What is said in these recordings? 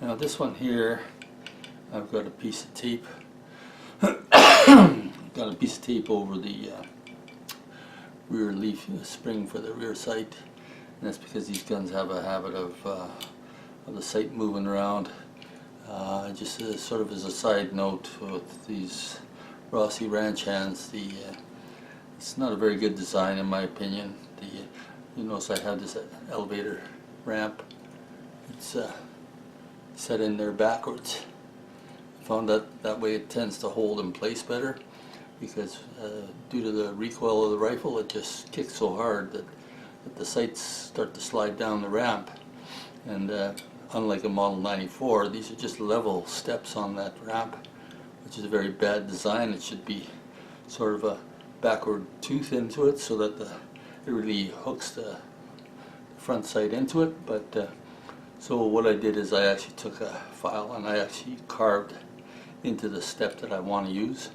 Now this one here, I've got a piece of tape. Got a piece of tape over the rear leaf spring for the rear sight, and that's because these guns have a habit of the sight moving around. Just sort of as a side note, with these Rossi ranch hands, it's not a very good design in my opinion. You notice I have this elevator ramp. It's set in there backwards. I found that way it tends to hold in place better, because due to the recoil of the rifle, it just kicks so hard that the sights start to slide down the ramp. And unlike a Model 94, these are just level steps on that ramp, which is a very bad design. It should be sort of a backward tooth into it so that it really hooks the front sight into it. But so what I did is I actually took a file and I actually carved into the step that I want to use.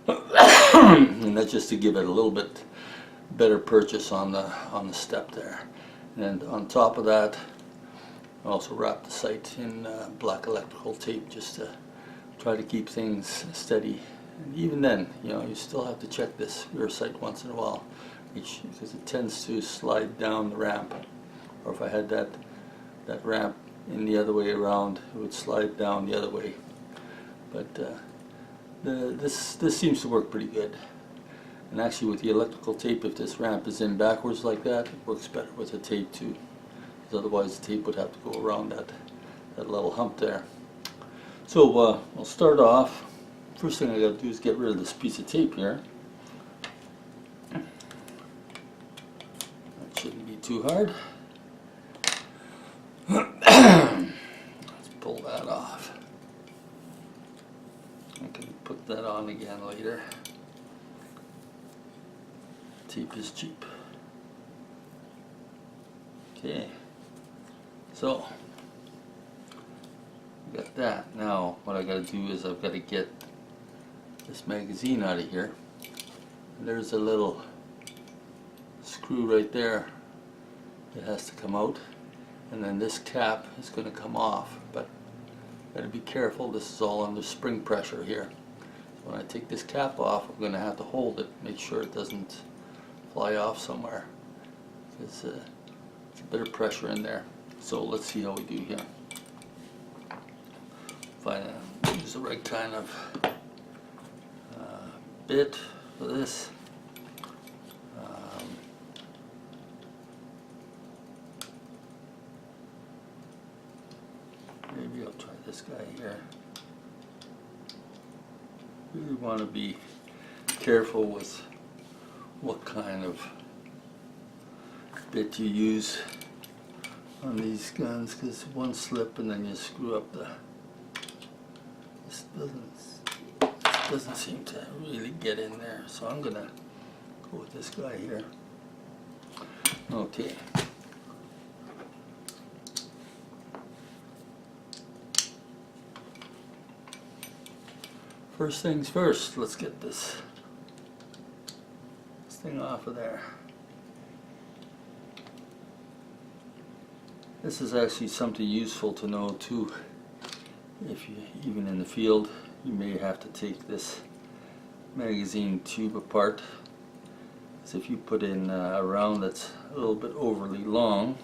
And that's just to give it a little bit better purchase on the step there. And on top of that, I also wrapped the sight in black electrical tape just to try to keep things steady. And even then, you still have to check this rear sight once in a while, because it tends to slide down the ramp. Or if I had that ramp in the other way around, it would slide down the other way. But this seems to work pretty good. And actually with the electrical tape, if this ramp is in backwards like that, it works better with the tape too. Because otherwise the tape would have to go around that little hump there. So I'll start off. First thing I got to do is get rid of this piece of tape here. That shouldn't be too hard. Let's pull that off. I can put that on again later. Tape is cheap. Okay, so got that. Now what I got to do is I've got to get this magazine out of here. There's a little screw right there that has to come out, and then this cap is going to come off, but got to be careful. This is all under spring pressure here. So when I take this cap off, I'm going to have to hold it, make sure it doesn't fly off somewhere, because it's a bit of pressure in there. So let's see how we do here. If I use the right kind of bit for this. Maybe I'll try this guy here. Really want to be careful with what kind of bit you use on these guns, because one slip and then you screw up the. This doesn't seem to really get in there, so I'm gonna go with this guy here. Okay. First things first, let's get this thing off of there. This is actually something useful to know too. If you, even in the field, you may have to take this magazine tube apart. Because if you put in a round that's a little bit overly long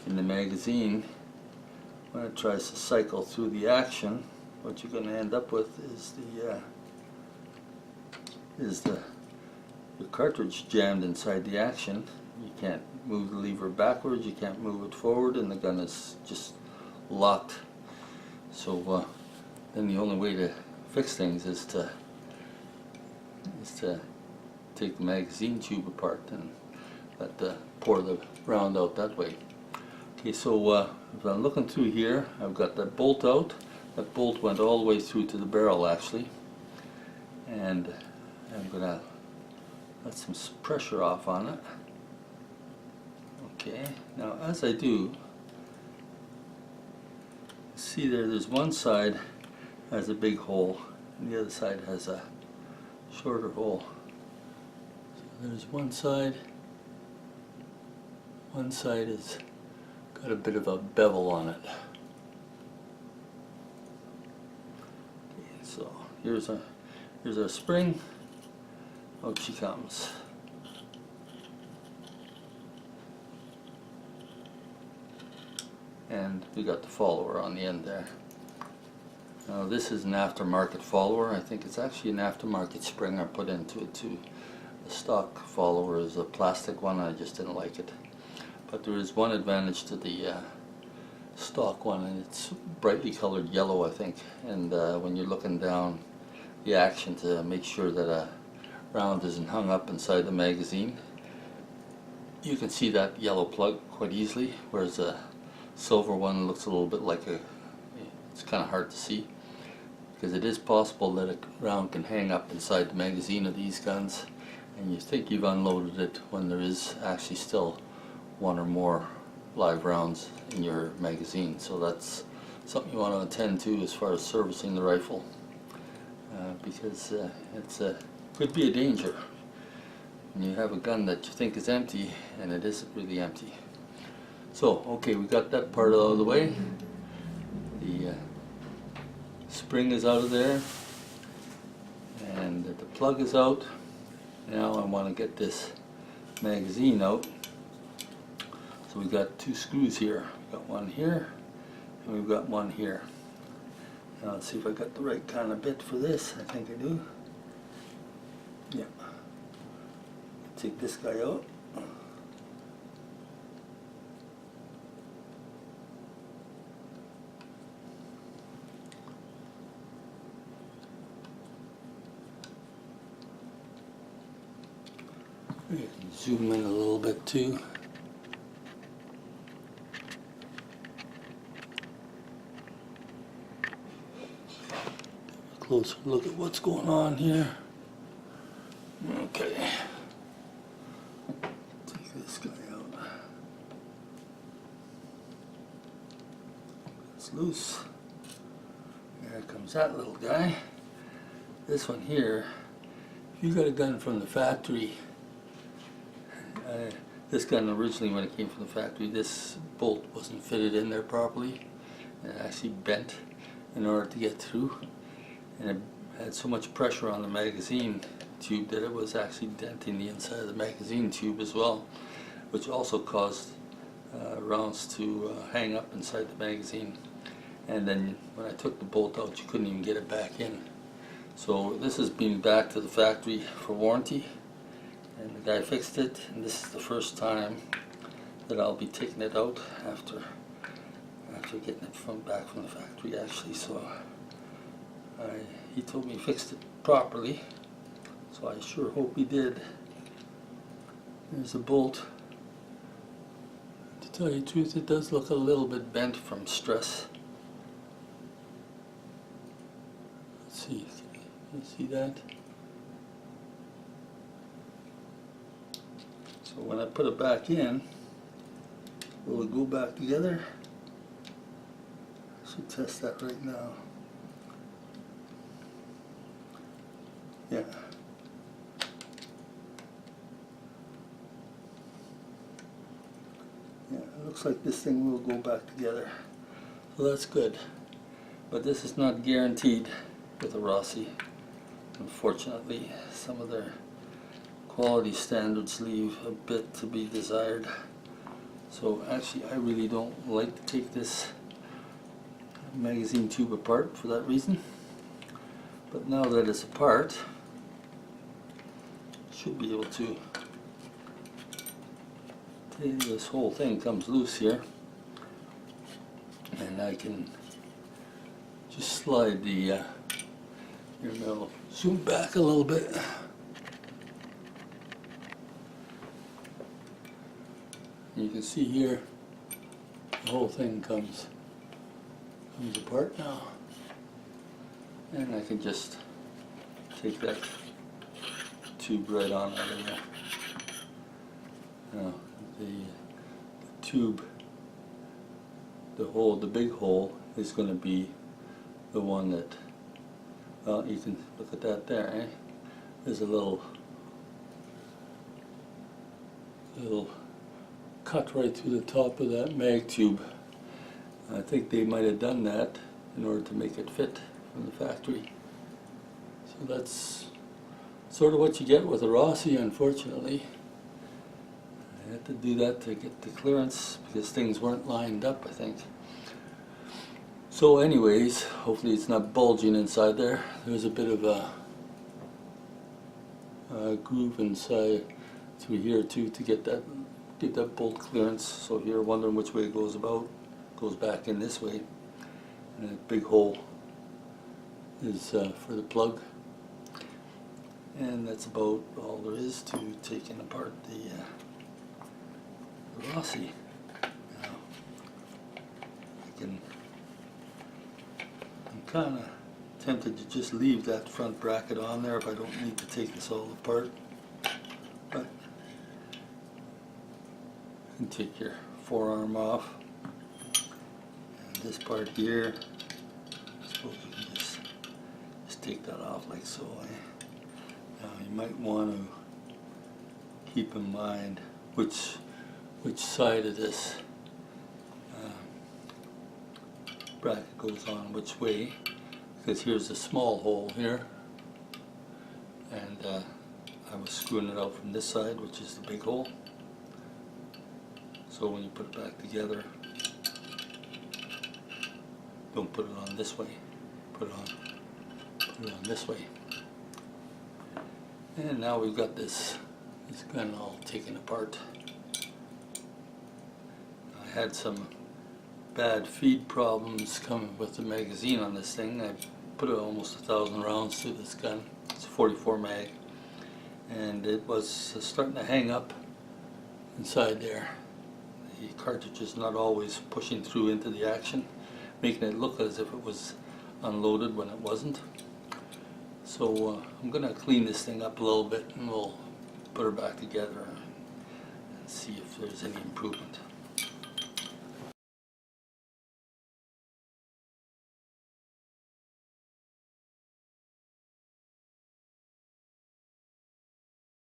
in the magazine, when it tries to cycle through the action, what you're going to end up with is the cartridge jammed inside the action. You can't move the lever backwards, you can't move it forward, and the gun is just locked. So then the only way to fix things is to take the magazine tube apart and pour the round out that way. Okay, so if I'm looking through here, I've got that bolt out. That bolt went all the way through to the barrel actually, and I'm going to let some pressure off on it. Okay, now as I do, see there's one side has a big hole and the other side has a shorter hole. So there's one side has Got a bit of a bevel on it. Okay, so here's our spring. Out she comes. And we got the follower on the end there. Now this is an aftermarket follower. I think it's actually an aftermarket spring I put into it too. The stock follower is a plastic one. I just didn't like it. But there is one advantage to the stock one, and it's brightly colored yellow, I think. And when you're looking down the action to make sure that a round isn't hung up inside the magazine, you can see that yellow plug quite easily, whereas a silver one looks a little bit like it's kind of hard to see, because it is possible that a round can hang up inside the magazine of these guns and you think you've unloaded it when there is actually still one or more live rounds in your magazine. So that's something you want to attend to as far as servicing the rifle, because it's could be a danger when you have a gun that you think is empty and it isn't really empty. So, okay, we got that part out of the way. The spring is out of there, and the plug is out. Now I want to get this magazine out. So we've got two screws here. We've got one here, and we've got one here. Now let's see if I got the right kind of bit for this. I think I do. Yeah. Take this guy out. You can zoom in a little bit too. Closer look at what's going on here. Okay. Take this guy out. It's loose. There comes that little guy. This one here, if you got a gun from the factory, this gun originally, when it came from the factory, this bolt wasn't fitted in there properly. It actually bent in order to get through, and it had so much pressure on the magazine tube that it was actually denting the inside of the magazine tube as well, which also caused rounds to hang up inside the magazine. And then when I took the bolt out, you couldn't even get it back in. So this has been back to the factory for warranty, and the guy fixed it, and this is the first time that I'll be taking it out after getting it back from the factory actually. So he told me he fixed it properly, so I sure hope he did. There's a bolt. To tell you the truth, it does look a little bit bent from stress. Let's see, you see that? So when I put it back in, will it go back together? I should test that right now. Yeah. Yeah, it looks like this thing will go back together. So that's good. But this is not guaranteed with a Rossi. Unfortunately, some of their quality standards leave a bit to be desired. So actually, I really don't like to take this magazine tube apart for that reason. But now that it's apart, should be able to. This whole thing comes loose here, and I can just slide the here, I'll zoom back a little bit. You can see here the whole thing comes apart now, and I can just take that tube right on out of there. Now the tube, the big hole is going to be the one that, well, you can look at that there, eh? There's a little cut right through the top of that mag tube. I think they might have done that in order to make it fit from the factory. So that's sort of what you get with a Rossi, unfortunately. I had to do that to get the clearance because things weren't lined up, I think. So anyways, hopefully it's not bulging inside there. There's a bit of a groove inside through here too to get that bolt clearance. So if you're wondering which way it goes goes back in this way. And that big hole is for the plug. And that's about all there is to taking apart the Rossi. Now, I'm kind of tempted to just leave that front bracket on there if I don't need to take this all apart. But you can take your forearm off. And this part here, I suppose you can just take that off like so. Now you might want to keep in mind which side of this bracket goes on which way, because here's a small hole here, and I was screwing it out from this side, which is the big hole. So when you put it back together, don't put it on this way, put it on this way. And now we've got this gun all taken apart. I had some bad feed problems coming with the magazine on this thing. I put almost 1,000 rounds through this gun. It's a 44 mag, and it was starting to hang up inside there. The cartridge is not always pushing through into the action, making it look as if it was unloaded when it wasn't. So I'm going to clean this thing up a little bit, and we'll put her back together and see if there's any improvement.